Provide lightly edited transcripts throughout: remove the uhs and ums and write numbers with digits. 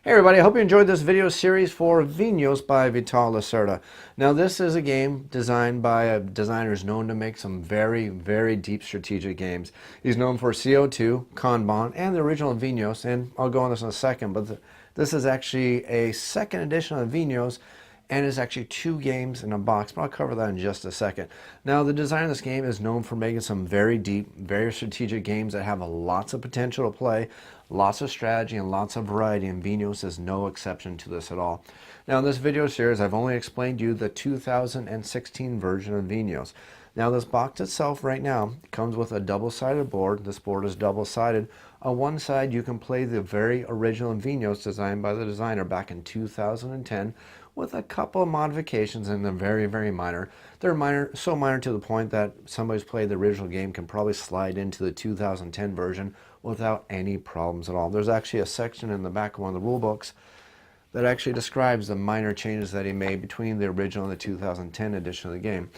Hey everybody, I hope you enjoyed this video series for Vinhos by Vital Lacerda. Now this is a game designed by a designer who's known to make some very deep strategic games. He's known for CO2, Kanban, and the original Vinhos, and I'll go on this in a second, but this is actually a second edition of Vinhos, and it's actually two games in a box, but I'll cover that in just a second. Now, the designer of this game is known for making some very deep, very strategic games that have lots of potential to play, lots of strategy, and lots of variety, and Vinhos is no exception to this at all. Now, in this video series, I've only explained to you the 2016 version of Vinhos. Now, this box itself right now comes with a double-sided board. This board is double-sided. On one side, you can play the very original Vinhos designed by the designer back in 2010, with a couple of modifications, and they're very minor. They're minor, so minor to the point that somebody who's played the original game can probably slide into the 2010 version without any problems at all. There's actually a section in the back of one of the rule books that actually describes the minor changes that he made between the original and the 2010 edition of the game.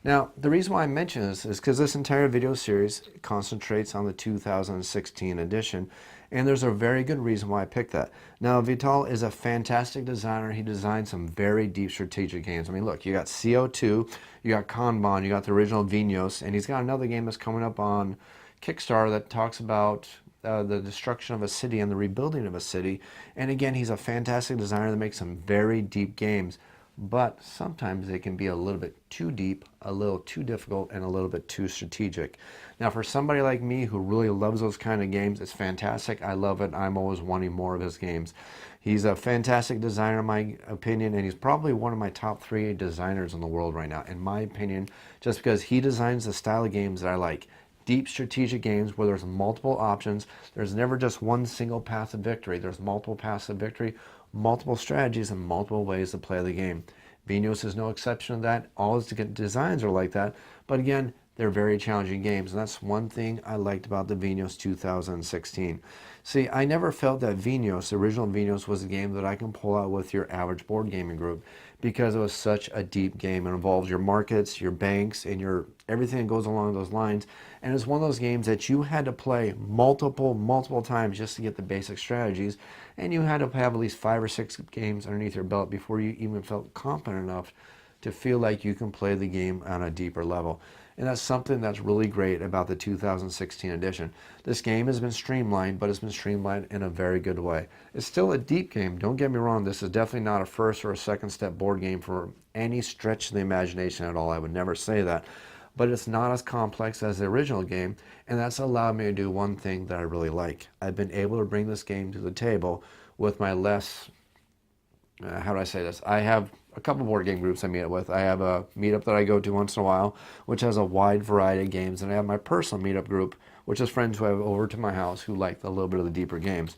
Now, the reason why I mention this is because this entire video series concentrates on the 2016 edition, and there's a very good reason why I picked that. Now, Vital is a fantastic designer. He designed some very deep strategic games. I mean, look, you got CO2, you got Kanban, you got the original Vinhos, and he's got another game that's coming up on Kickstarter that talks about the destruction of a city and the rebuilding of a city. And again, he's a fantastic designer that makes some very deep games, but sometimes they can be a little bit too deep, a little too difficult, and a little bit too strategic. Now, for somebody like me who really loves those kind of games, it's fantastic. I love it. I'm always wanting more of his games. He's a fantastic designer, in my opinion, and he's probably one of my top 3 designers in the world right now, in my opinion, just because he designs the style of games that I like. Deep strategic games where there's multiple options. There's never just one single path of victory. There's multiple paths of victory, multiple strategies, and multiple ways to play the game. Vinhos is no exception to that. All his designs are like that. But again, they're very challenging games, and that's one thing I liked about the Vinhos 2016. See, I never felt that Vinhos, the original Vinhos, was a game that I can pull out with your average board gaming group because it was such a deep game. It involves your markets, your banks, and your everything that goes along those lines. And it's one of those games that you had to play multiple times just to get the basic strategies, and you had to have at least 5 or 6 games underneath your belt before you even felt confident enough to feel like you can play the game on a deeper level. And that's something that's really great about the 2016 edition. This game has been streamlined, but it's been streamlined in a very good way. It's still a deep game, don't get me wrong. This is definitely not a first or a second step board game for any stretch of the imagination at all. I would never say that. But it's not as complex as the original game, and that's allowed me to do one thing that I really like. I've been able to bring this game to the table with my less, how do I say this? I have a couple board game groups I meet up with. I have a meetup that I go to once in a while, which has a wide variety of games, and I have my personal meetup group, which is friends who I have over to my house who like a little bit of the deeper games.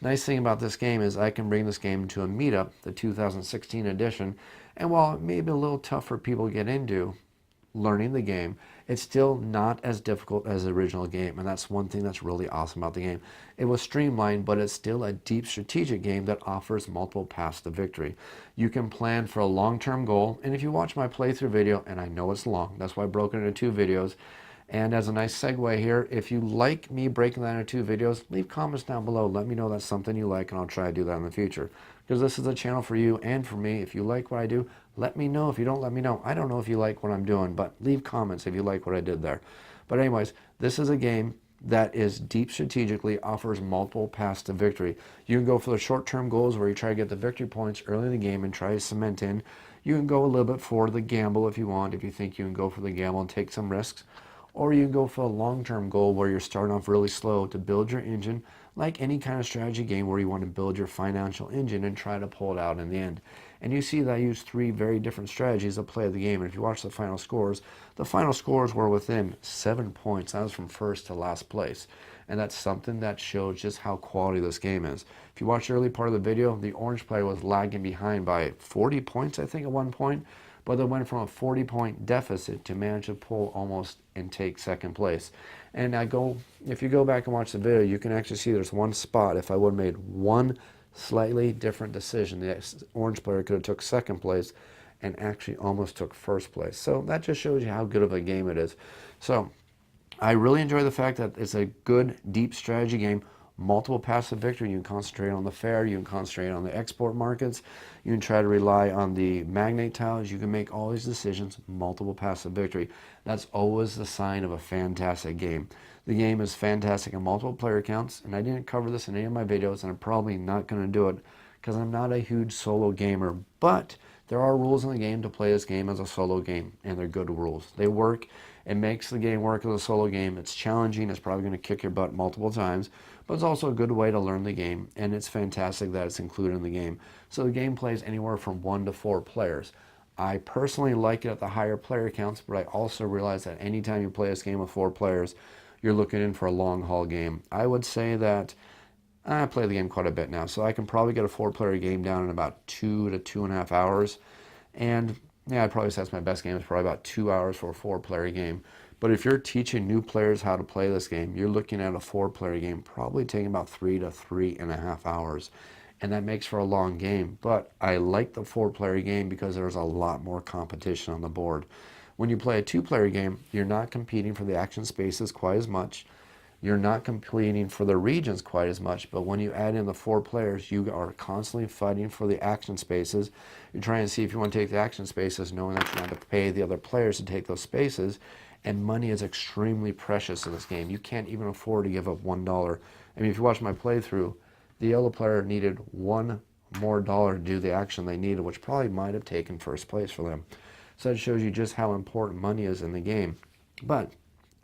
Nice thing about this game is I can bring this game to a meetup, the 2016 edition, and while it may be a little tough for people to get into learning the game, it's still not as difficult as the original game, and that's one thing that's really awesome about the game. It was streamlined, but it's still a deep strategic game that offers multiple paths to victory. You can plan for a long-term goal, and if you watch my playthrough video, and I know it's long, that's why I broke it into 2 videos, and as a nice segue here, if you like me breaking that into 2 videos, leave comments down below. Let me know that's something you like, and I'll try to do that in the future. Because this is a channel for you and for me. If you like what I do, let me know. If you don't, let me know. I don't know if you like what I'm doing, but leave comments if you like what I did there. But anyways, this is a game that is deep strategically, offers multiple paths to victory. You can go for the short-term goals where you try to get the victory points early in the game and try to cement in. You can go a little bit for the gamble if you want, if you think you can go for the gamble and take some risks. Or you can go for a long-term goal where you're starting off really slow to build your engine, like any kind of strategy game where you want to build your financial engine and try to pull it out in the end. And you see that I use 3 very different strategies to play the game. And if you watch the final scores were within 7 points. That was from first to last place. And that's something that shows just how quality this game is. If you watch the early part of the video, the orange player was lagging behind by 40 points, I think, at one point. But they went from a 40-point deficit to manage to pull almost and take second place. And if you go back and watch the video, you can actually see there's one spot. If I would have made one slightly different decision, the orange player could have took second place and actually almost took first place. So that just shows you how good of a game it is. So I really enjoy the fact that it's a good, deep strategy game, multiple paths to victory. You can concentrate on the fair, you can concentrate on the export markets, you can try to rely on the magnate tiles, you can make all these decisions, multiple paths to victory. That's always the sign of a fantastic game. The game is fantastic in multiple player counts, and I didn't cover this in any of my videos, and I'm probably not going to do it because I'm not a huge solo gamer, but there are rules in the game to play this game as a solo game, and they're good rules. They work. It makes the game work as a solo game. It's challenging. It's probably going to kick your butt multiple times, but it's also a good way to learn the game, and it's fantastic that it's included in the game. So the game plays anywhere from 1 to 4 players. I personally like it at the higher player counts, but I also realize that anytime you play this game with 4 players, you're looking in for a long haul game. I would say that I play the game quite a bit now, so I can probably get a 4-player game down in about 2 to 2.5 hours. And yeah, I'd probably say that's my best game. It's probably about 2 hours for a 4-player game. But if you're teaching new players how to play this game, you're looking at a 4-player game probably taking about 3 to 3.5 hours. And that makes for a long game. But I like the 4-player game because there's a lot more competition on the board. When you play a 2-player game, you're not competing for the action spaces quite as much. You're not competing for the regions quite as much, but when you add in the 4 players, you are constantly fighting for the action spaces. You're trying to see if you want to take the action spaces, knowing that you have to pay the other players to take those spaces, and money is extremely precious in this game. You can't even afford to give up $1. I mean, if you watch my playthrough, the yellow player needed $1 more to do the action they needed, which probably might have taken first place for them. So it shows you just how important money is in the game. But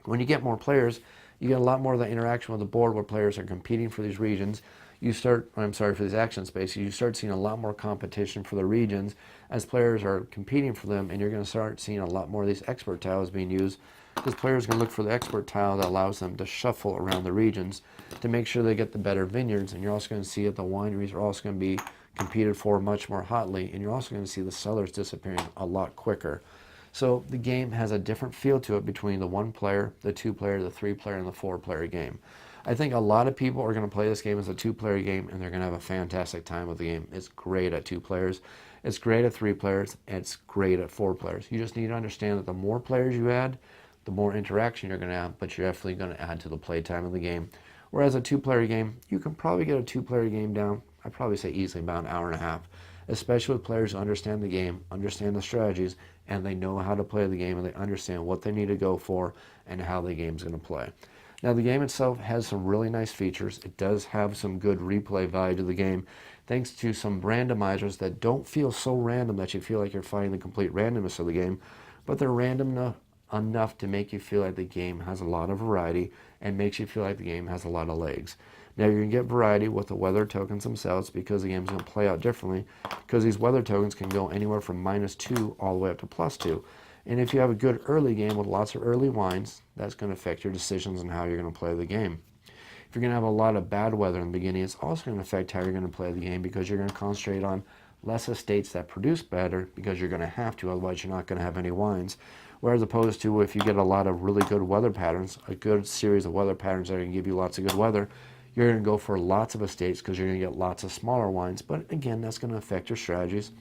when you get more players, you get a lot more of the interaction with the board where players are competing for these regions. For these action spaces. You start seeing a lot more competition for the regions as players are competing for them, and you're going to start seeing a lot more of these expert tiles being used because players are going to look for the expert tile that allows them to shuffle around the regions to make sure they get the better vineyards. And you're also going to see that the wineries are also going to be competed for much more hotly, and you're also going to see the cellars disappearing a lot quicker. So the game has a different feel to it between the 1-player, the 2-player, the 3-player, and the 4-player game. I think a lot of people are going to play this game as a 2-player game, and they're going to have a fantastic time with the game. It's great at 2 players. It's great at 3 players. And it's great at 4 players. You just need to understand that the more players you add, the more interaction you're going to have, but you're definitely going to add to the play time of the game. Whereas a 2-player game, you can probably get a 2-player game down, I'd probably say easily about an hour and a half, especially with players who understand the game, understand the strategies, and they know how to play the game, and they understand what they need to go for and how the game's going to play. Now, the game itself has some really nice features. It does have some good replay value to the game, thanks to some randomizers that don't feel so random that you feel like you're fighting the complete randomness of the game, but they're random enough to make you feel like the game has a lot of variety and makes you feel like the game has a lot of legs. Now, you're going to get variety with the weather tokens themselves because the game's going to play out differently, because these weather tokens can go anywhere from -2 all the way up to +2. And if you have a good early game with lots of early wines, that's going to affect your decisions on how you're going to play the game. If you're going to have a lot of bad weather in the beginning, it's also going to affect how you're going to play the game because you're going to concentrate on less estates that produce better because you're going to have to, otherwise you're not going to have any wines. Whereas opposed to if you get a lot of really good weather patterns, a good series of weather patterns that are going to give you lots of good weather, you're going to go for lots of estates because you're going to get lots of smaller wines. But again, that's going to affect your strategies.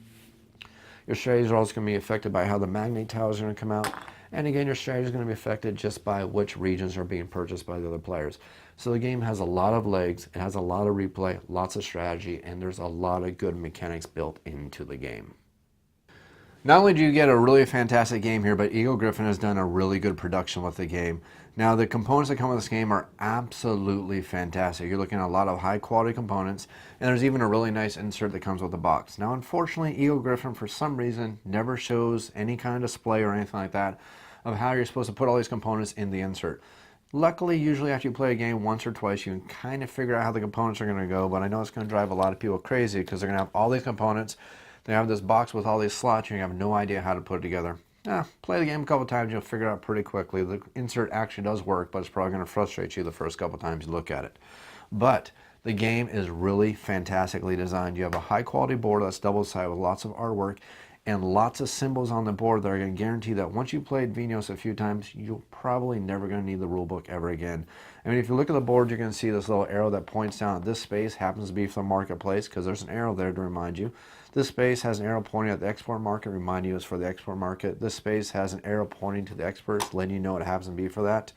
Your strategies are also going to be affected by how the magnate tiles are going to come out. And again, your strategy is going to be affected just by which regions are being purchased by the other players. So the game has a lot of legs, it has a lot of replay, lots of strategy, and there's a lot of good mechanics built into the game. Not only do you get a really fantastic game here, but Eagle-Gryphon has done a really good production with the game. Now, the components that come with this game are absolutely fantastic. You're looking at a lot of high-quality components, and there's even a really nice insert that comes with the box. Now, unfortunately, Eagle-Gryphon, for some reason, never shows any kind of display or anything like that of how you're supposed to put all these components in the insert. Luckily, usually after you play a game once or twice, you can kind of figure out how the components are going to go, but I know it's going to drive a lot of people crazy because they're going to have all these components. They have this box with all these slots, and you have no idea how to put it together. Play the game a couple times, you'll figure it out pretty quickly. The insert actually does work, but it's probably going to frustrate you the first couple times you look at it. But the game is really fantastically designed. You have a high-quality board that's double-sided with lots of artwork and lots of symbols on the board that are going to guarantee that once you played Vinhos a few times, you're probably never going to need the rulebook ever again. I mean, if you look at the board, you're going to see this little arrow that points down at this space happens to be for the marketplace because there's an arrow there to remind you. This space has an arrow pointing at the export market, remind you it's for the export market. This space has an arrow pointing to the experts, letting you know it happens to be for that.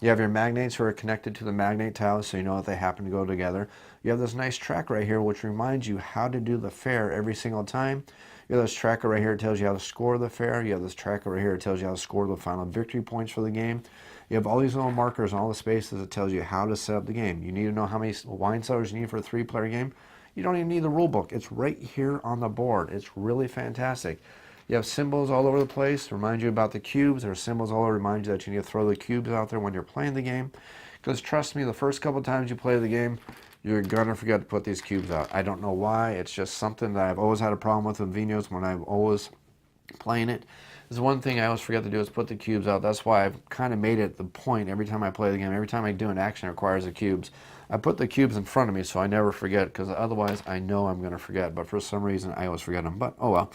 You have your magnates who are connected to the magnate tiles, so you know that they happen to go together. You have this nice tracker right here which reminds you how to do the fair every single time. You have this tracker right here that tells you how to score the fair. You have this tracker right here that tells you how to score the final victory points for the game. You have all these little markers and all the spaces that tells you how to set up the game. You need to know how many wine cellars you need for a 3-player game. You don't even need the rule book. It's right here on the board. It's really fantastic. You have symbols all over the place, remind you about the cubes. There are symbols all over, remind you that you need to throw the cubes out there when you're playing the game. Because trust me, the first couple times you play the game, you're gonna forget to put these cubes out. I don't know why. It's just something that I've always had a problem with Vinhos when I'm always playing it. There's one thing I always forget to do is put the cubes out. That's why I've kind of made it the point every time I play the game, every time I do an action that requires the cubes, I put the cubes in front of me so I never forget, because otherwise I know I'm going to forget. But for some reason I always forget them. But oh well.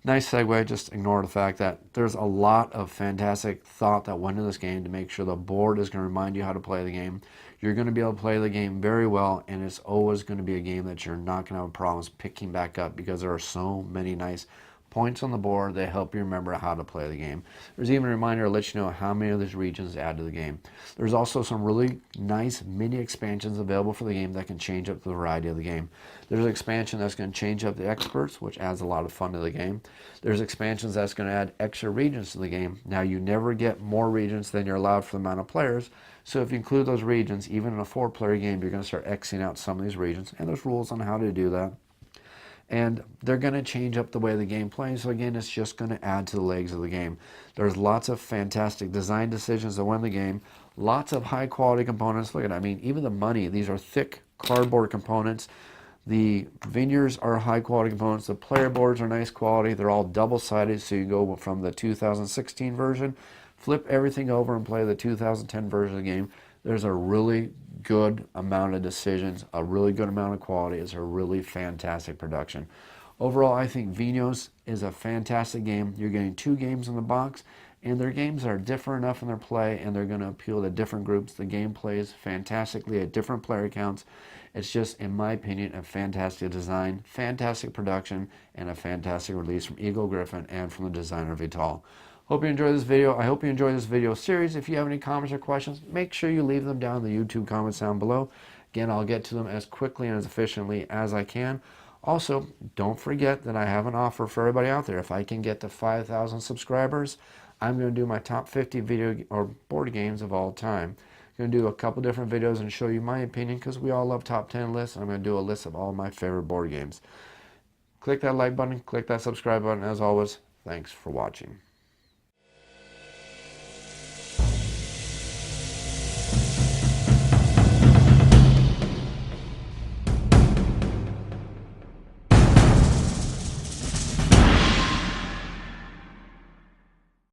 Nice segue. Just ignore the fact that there's a lot of fantastic thought that went into this game to make sure the board is going to remind you how to play the game. You're going to be able to play the game very well, and it's always going to be a game that you're not going to have problems picking back up, because there are so many nice points on the board that help you remember how to play the game. There's even a reminder to let you know how many of these regions add to the game. There's also some really nice mini expansions available for the game that can change up the variety of the game. There's an expansion that's going to change up the experts, which adds a lot of fun to the game. There's expansions that's going to add extra regions to the game. Now, you never get more regions than you're allowed for the amount of players, so if you include those regions, even in a 4-player game, you're going to start Xing out some of these regions, and there's rules on how to do that. And they're going to change up the way the game plays. So again, it's just going to add to the legs of the game. There's lots of fantastic design decisions that win the game. Lots of high quality components. Look at it. I mean, even the money. These are thick cardboard components. The vineyards are high quality components. The player boards are nice quality. They're all double sided. So you go from the 2016 version, flip everything over and play the 2010 version of the game. There's a really good amount of decisions, a really good amount of quality. It's a really fantastic production. Overall, I think Vinhos is a fantastic game. You're getting 2 games in the box, and their games are different enough in their play, and they're going to appeal to different groups. The game plays fantastically at different player counts. It's just, in my opinion, a fantastic design, fantastic production, and a fantastic release from Eagle-Gryphon and from the designer Vital. Hope you enjoyed this video. I hope you enjoyed this video series. If you have any comments or questions, make sure you leave them down in the YouTube comments down below. Again, I'll get to them as quickly and as efficiently as I can. Also, don't forget that I have an offer for everybody out there. If I can get to 5,000 subscribers, I'm going to do my top 50 video or board games of all time. I'm going to do a couple different videos and show you my opinion, because we all love top 10 lists. I'm going to do a list of all my favorite board games. Click that like button, click that subscribe button. As always, thanks for watching.